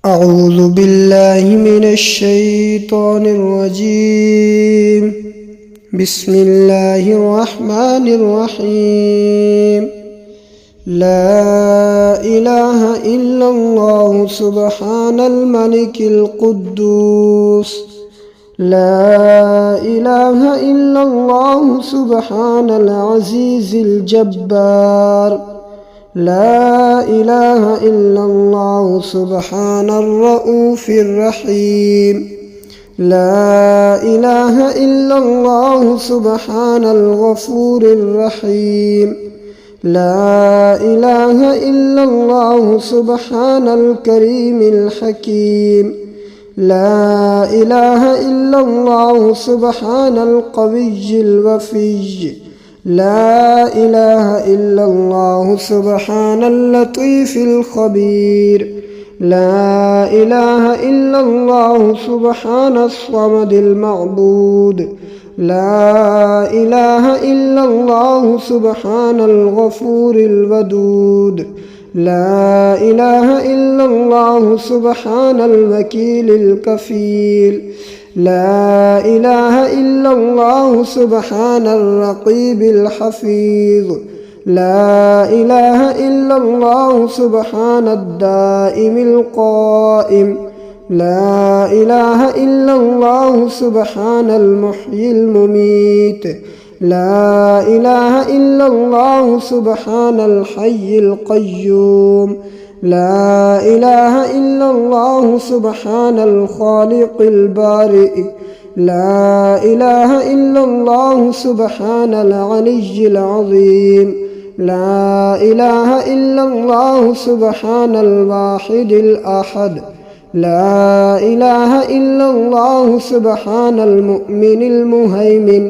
أعوذ بالله من الشيطان الرجيم. بسم الله الرحمن الرحيم. لا إله إلا الله سبحان الملك القدوس. لا إله إلا الله سبحان العزيز الجبار. لا إله إلا الله سبحان الرؤوف الرحيم. لا إله إلا الله سبحان الغفور الرحيم. لا إله إلا الله سبحان الكريم الحكيم. لا إله إلا الله سبحان القوي الوفي. لا إله إلا الله سبحان اللطيف الخبير. لا إله إلا الله سبحان الصمد المعبود. لا إله إلا الله سبحان الغفور الودود. لا إله إلا الله سبحان الوكيل الكفيل. لا إله إلا الله سبحان الرقيب الحفيظ. لا إله إلا الله سبحان الدائم القائم. لا إله إلا الله سبحان المحيي المميت. لا إله إلا الله سبحان الحي القيوم. لا إله إلا الله سبحان الخالق البارئ. لا إله إلا الله سبحان العلي العظيم. لا إله إلا الله سبحان الواحد الأحد. لا إله إلا الله سبحان المؤمن المهيمن.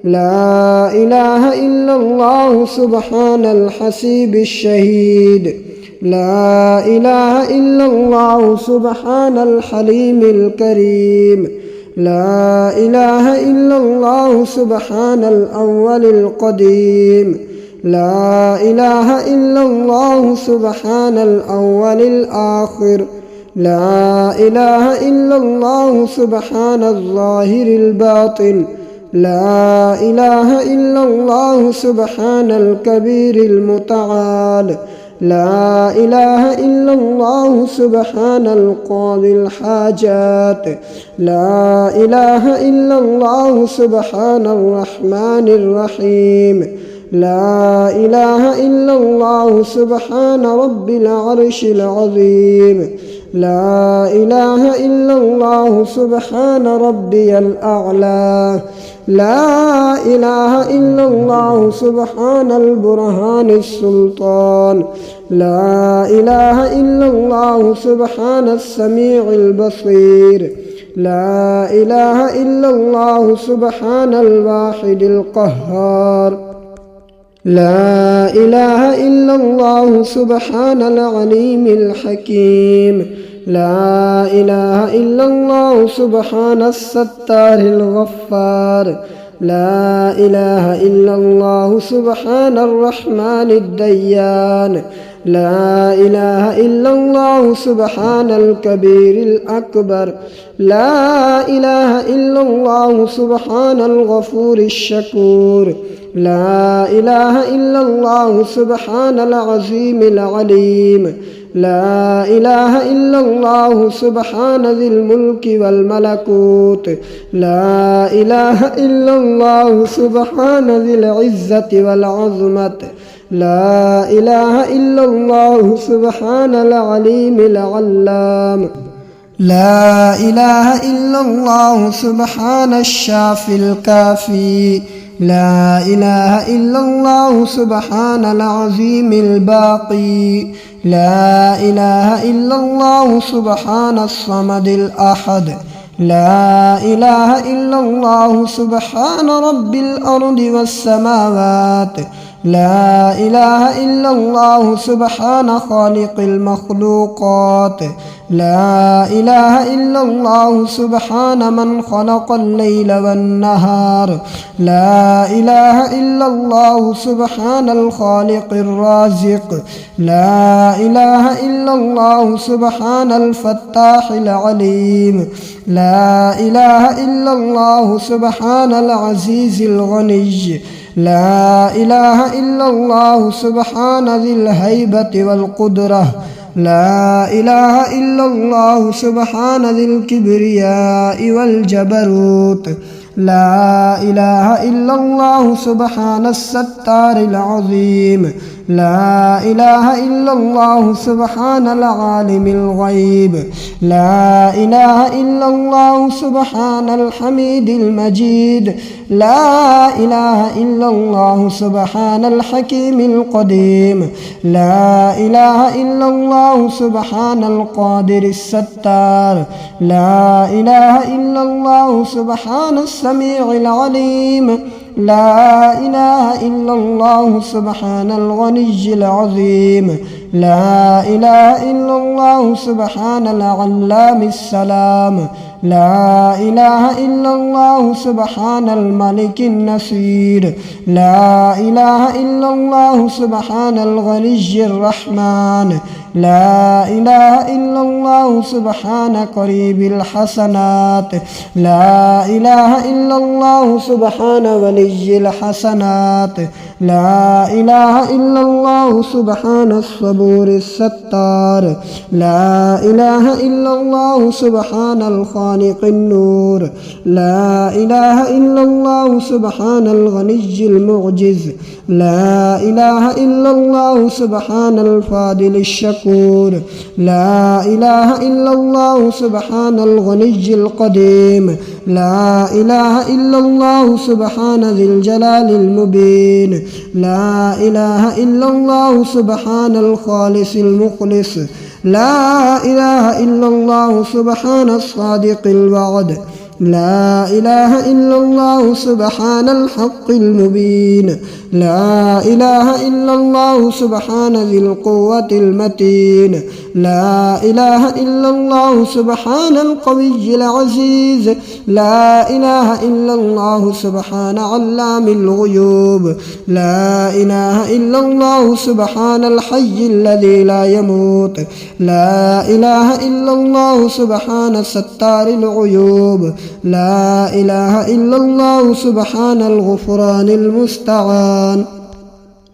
لا إله إلا الله سبحان الحسيب الشهيد. لا إله إلا الله سبحان الحليم الكريم. لا إله إلا الله سبحان الأول القديم. لا إله إلا الله سبحان الأول الآخر. لا إله إلا الله سبحان الظاهر الباطن. لا إله إلا الله سبحان الكبير المتعال. لا إله إلا الله سبحان القاضي الحاجات. لا إله إلا الله سبحان الرحمن الرحيم. لا إله إلا الله سبحان رب العرش العظيم. لا إله إلا الله سبحان ربي الأعلى. لا إله إلا الله سبحان البرهان السلطان. لا إله إلا الله سبحان السميع البصير. لا إله إلا الله سبحان الواحد القهار. لا إله إلا الله سبحان العليم الحكيم. لا إله إلا الله سبحان الستار الغفار. لا إله إلا الله سبحان الرحمن الديان. لا إله إلا الله سبحان الكبير الأكبر. لا إله إلا الله سبحان الغفور الشكور. لا إله إلا الله سبحان العظيم العليم. لا إله إلا الله سبحان ذي الملك والملكوت. لا إله إلا الله سبحان ذي العزة والعظمة. لا إله إلا الله سبحان العليم العلام. لا إله إلا الله سبحان الشافي الكافي. لا إله إلا الله سبحان العظيم الباقي. لا إله إلا الله سبحان الصمد الأحد. لا إله إلا الله سبحان رب الأرض والسماوات. لا إله إلا الله سبحان خالق المخلوقات. لا إله إلا الله سبحان من خلق الليل والنهار لا إله إلا الله سبحان الخالق الرازق لا إله إلا الله سبحان الفتاح العليم لا إله إلا الله سبحان العزيز الغني لا إله إلا الله سبحان ذي الهيبة والقدرة لا إله إلا الله سبحان ذي الكبرياء والجبروت لا إله إلا الله سبحان الستار العظيم لا إله إلا الله سبحان العالم الغيب لا إله إلا الله سبحان الحميد المجيد لا إله إلا الله سبحان الحكيم القديم لا إله إلا الله سبحان القادر الستار لا إله إلا الله سبحان السميع العليم لا إله إلا الله سبحان الغني العظيم لا إله إلا الله سبحان العلام السلام لا إله إلا الله سبحان الملك النصير لا إله إلا الله سبحان الغني الرحمن لا إله إلا الله سبحان قريب الحسنات لا إله إلا الله سبحان ولي الحسنات لا إله إلا الله سبحان الصبور الستار لا إله إلا الله سبحان الخالق النور لا إله إلا الله سبحان الغني المعجز لا إله إلا الله سبحان الفاضل الشكور لا إله إلا الله سبحان الغني القديم لا إله إلا الله سبحان ذي الجلال المبين لا إله إلا الله سبحان الخالص المخلص لا إله إلا الله سبحان الصادق الوعد لا إله إلا الله سبحان الحق المبين لا إله إلا الله سبحان ذي القوة المتين لا إله إلا الله سبحان القوي العزيز لا إله إلا الله سبحان علام الغيوب لا إله إلا الله سبحان الحي الذي لا يموت لا إله إلا الله سبحان ستار العيوب لا إله إلا الله سبحان الغفران المستعان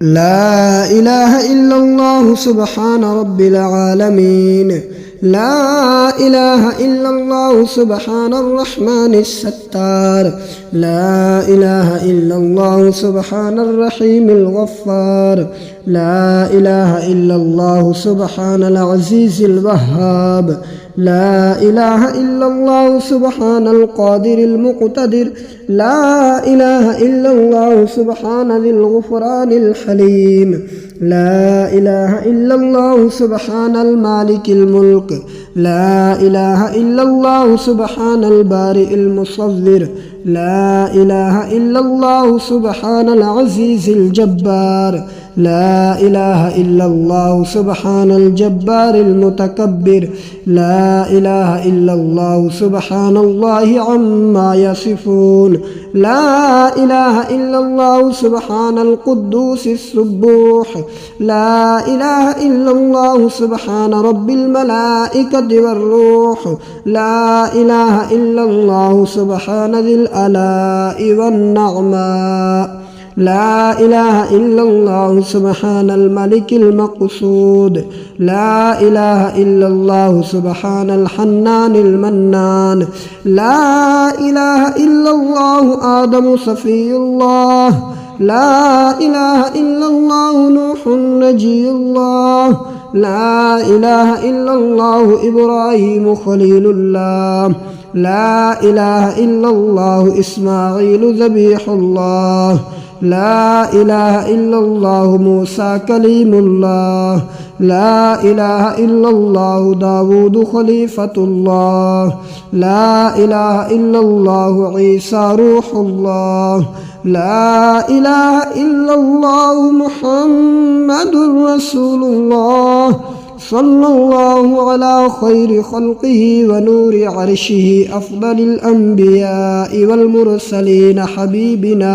لا إله إلا الله سبحان رب العالمين لا إله إلا الله سبحان الرحمن الستار لا إله إلا الله سبحان الرحيم الغفار لا إله إلا الله سبحان العزيز الوهاب لا إله إلا الله سبحان القادر المقتدر لا إله إلا الله سبحان ذي الغفران الحليم لا إله إلا الله سبحان المالك الملك لا إله إلا الله سبحان البارئ المصور لا إله إلا الله سبحان العزيز الجبار لا إله إلا الله سبحان الجبار المتكبر لا إله إلا الله سبحان الله عما يصفون لا إله إلا الله سبحان القدوس السبوح لا إله إلا الله سبحان رب الملائكة والروح لا إله إلا الله سبحان ذي الآلاء والنعماء لا إله إلا الله سبحان الملك المقصود لا إله إلا الله سبحان الحنان المنان لا إله إلا الله آدم صفي الله لا إله إلا الله نوح نجي الله لا إله إلا الله إبراهيم خليل الله لا إله إلا الله إسماعيل ذبيح الله لا إله إلا الله موسى كليم الله لا إله إلا الله داود خليفة الله لا إله إلا الله عيسى روح الله لا إله إلا الله محمد رسول الله सल्लल्लाहु अला खैरि खल्क़िही व नूरि अर्शिही अफ़्ज़लिल अंबियाइ वल मुरसलीन हबीबिना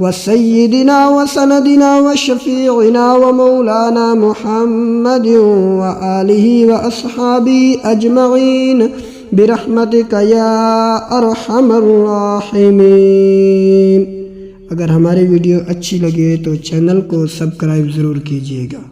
व सय्यिदिना व सनदिना व शफ़ीइना व मौलाना मुहम्मदिन व आलिही व अस्हाबिही अजमईन बिरहमतिका या अरहमर राहिमीन। अगर हमारी वीडियो अच्छी लगे तो चैनल को सब्सक्राइब ज़रूर कीजिएगा।